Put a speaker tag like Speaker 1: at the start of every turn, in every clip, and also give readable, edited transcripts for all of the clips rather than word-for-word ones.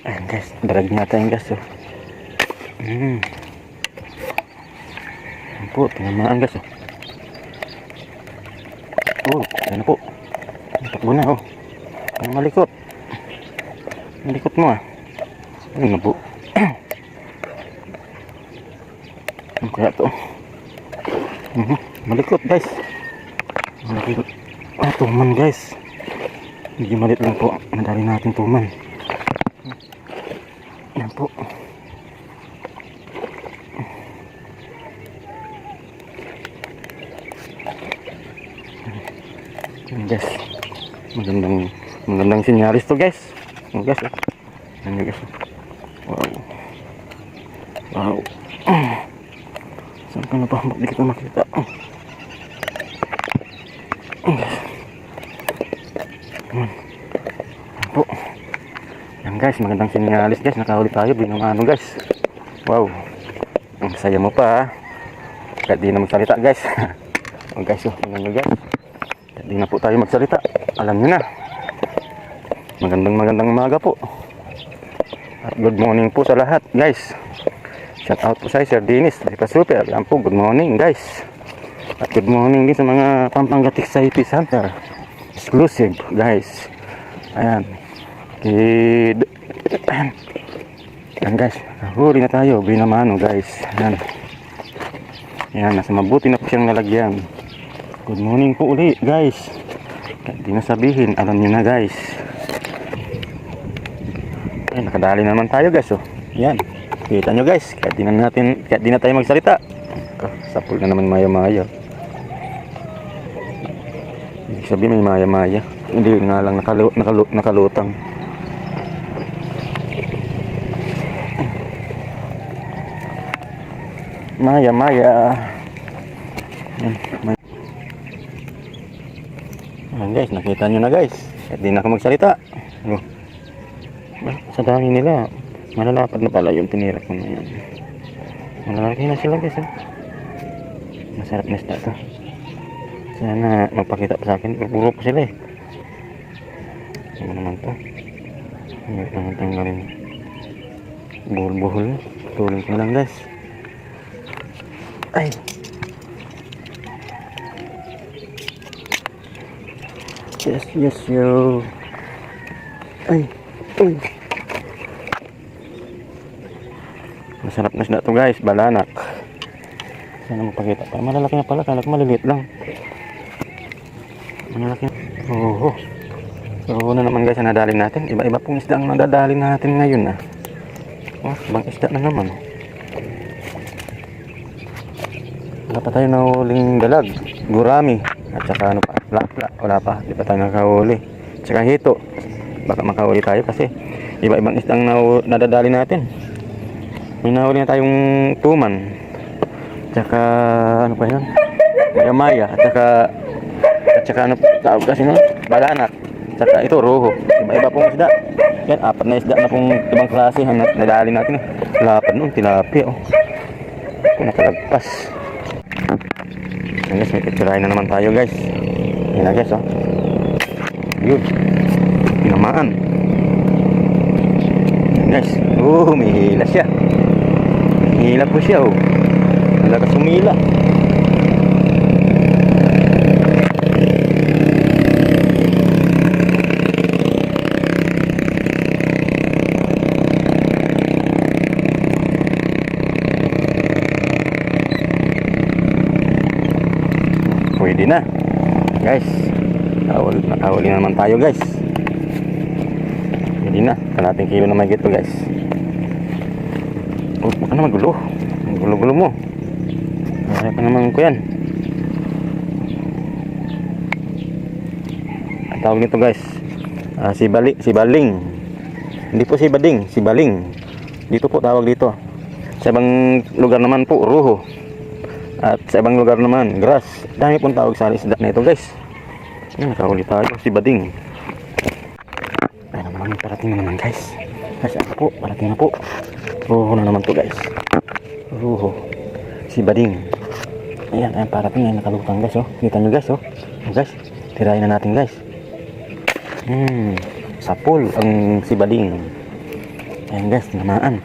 Speaker 1: Ayan guys, drag nga tayong gas oh. Ayan po, tinamaan gas oh. Oh, ayan po. Takbo na oh. Ang malikot. Malikot mo ah. Ayan na po. Ano kaya to? Malikot guys. Malikot. Ah, tuman guys. Medyo malit lang po. Madali natin tuman. Ayan po. Ayan guys. Magandang sinyalis to guys. Ayan guys. Ayan guys. Wow. Wow. Saan ka na pa? Ba't di kita makita? Ayan po. Ayan guys, magandang sinyalis guys. Nakahuli tayo. Binamano guys. Wow. Ang saya mo pa. Kahit di na magsalita guys. Oh guys, oh. Tingnan nyo guys. Kahit di na po tayo magsalita. Alam nyo na. Magandang umaga po. At good morning po sa lahat guys. Shout out po sa Sir Dennis Lipa Super. Yan po, good morning guys. At good morning din sa mga Pampanga Tiksay Fish Hunter exclusive guys. Ayan. Ayan guys, huli na tayo. Binamano guys. Ayan. Ayan, nasa mabuti na po siyang nalagyan. Good morning po uli guys. Kahit di na sabihin, alam niyo na guys. Ay, nakadali na naman tayo guys oh. Ayan. Kita nyo guys, kahit di na tayo magsalita. Sapul na naman maya-maya. Ibig sabihin may maya-maya. Hindi nga lang nakalutang. Maya-maya. Ayan guys, nakita nyo na guys. Kahit di na ako magsalita. Sa dami nila. Malalapad na pala yung tinira ko na yan. Malalaki na sila guys eh. Masarap na isda to. Sana magpakita pa sa akin. Puro pa sila eh. Ano naman to? Hindi naman tanggalin. Buhol-buhol na. Tulong ko lang guys. Ay! Yes yo. Ay! Ay! Masarap na isda to guys, balanak. Sana magpakita pa. Malalaki na pala, kala ko maliliit lang. Malalaki na. Oo. So na naman guys, nadalin natin. Iba-iba pong isda ang nadadalin natin ngayon ah. Oh, ibang isda na naman. Wala pa tayo nahuling dalag. Gurami. At saka ano pa, plak-plak. Wala pa, di pa tayo nakahuli. At saka hito. Baka makahuli tayo kasi iba-ibang isda ang nadadalin natin. May nahuli na tayong tuman. Tsaka ano pa yun? Maya-maya. At saka ano tawag kasi no? Balanak. Tsaka ito roho. Iba-iba pong isda. Yan, 4 na isda na pong ibang klase nadali natin. Lapad nun, tilapia oh. Kung nakalagpas. Yan guys, may picturein na naman tayo guys. Yan na guys oh. Yun. Tinamaan. Yan guys. May hila siya. Hila po siya oh. Malakas umila. Pwede na guys. Nakahuli na naman tayo guys. Pwede na. Kalating kilo na may gito guys. Oh, baka na magulo. Gulo-gulo mo. Kaya pa naman ko yan. Ang tawag nito guys, si baling. Hindi po si bading, si baling. Dito po tawag dito. Sa ibang lugar naman po, ruho. At sa ibang lugar naman, grass. Dami pong tawag sa isda na ito guys. Yan, nakahuli tayo, si bading. Ay naman, parating na naman guys. Kasi ako po, parating na po. Ruho na naman to guys. Ruho. Si bading. Ayan, ayan, parating na nakalutang guys oh. Kita nyo guys oh. Guys, tirahin na natin guys. Sapul ang si bading. Ayan guys, tinamaan.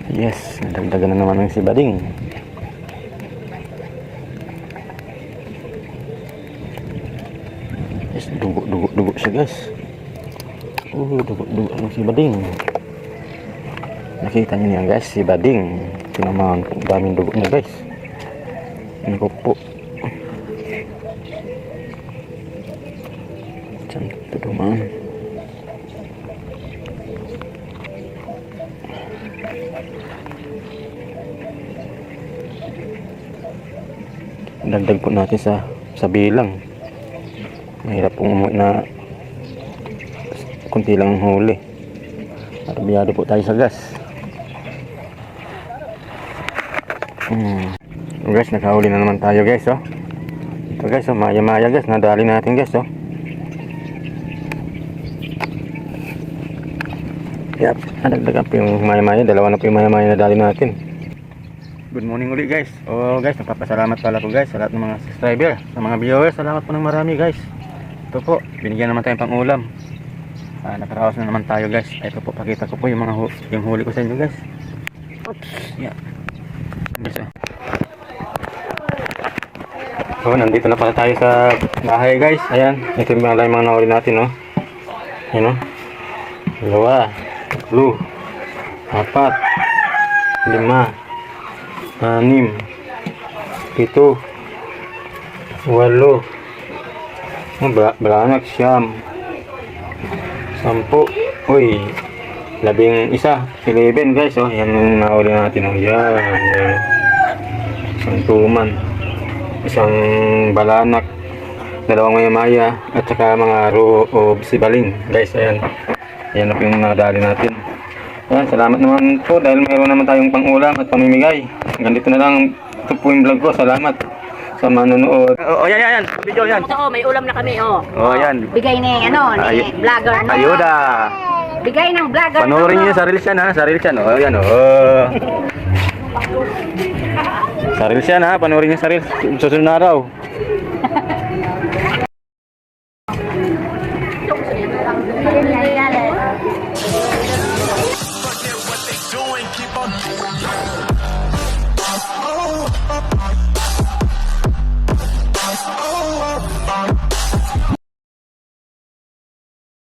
Speaker 1: Yes, nadagdagan na naman ng si Bading. Yes, dugo siya guys. Dugo ng si Bading. Nakita niyo yan guys, si Bading. Tinamaan po, daming dugo niya guys. Ano po. Diyan, tudumaan. Dagdag po natin sa bilang. Mahirap pong umuwi na kunti lang ang huli. At biyado po tayo sa gas. Guys, nakahuli na naman tayo guys, oh. Ito guys, oh, maya guys, nadali natin guys, oh. Yep, nadagdagan po yung maya, dalawa na po yung maya nadali natin. Good morning ulit guys. Guys, nagpapasalamat pala po guys sa lahat ng mga subscriber, sa mga viewers. Salamat po ng marami guys. Ito po, binigyan naman tayong pang ulam. Nakaraos na naman tayo guys. Ito po, pakita ko po yung mga yung huli ko sa inyo guys. Oops, yeah. Guys, nandito na pala tayo sa bahay guys. Ayan, ito yung mga nahuli natin, oh. Ayan, oh. 2, 3, 4, 5, 6, 7, 8, balanak, 9, 10, 11 guys, oh. Yan yung nahuli natin, oh. Yan. Isang tuman, isang balanak, 2 maya at saka mga sibaling guys. Ayan, yan na po yung nadali natin. Ayan, salamat naman po dahil mayroon naman tayong pang-ulam at pamimigay. Hanggang dito na lang. Ito po yung vlog ko. Salamat sa manonood. Yan. Video yan.
Speaker 2: Ito, may ulam na kami,
Speaker 1: Yan.
Speaker 2: Bigay ni, vlogger, no?
Speaker 1: Ayuda.
Speaker 2: Bigay ng vlogger,
Speaker 1: Panoorin niyo yung sarili siya, ha? Sarili siya, no? Yan, Sarili siya, ha? Panoorin niyo yung sarili. Susunod na araw.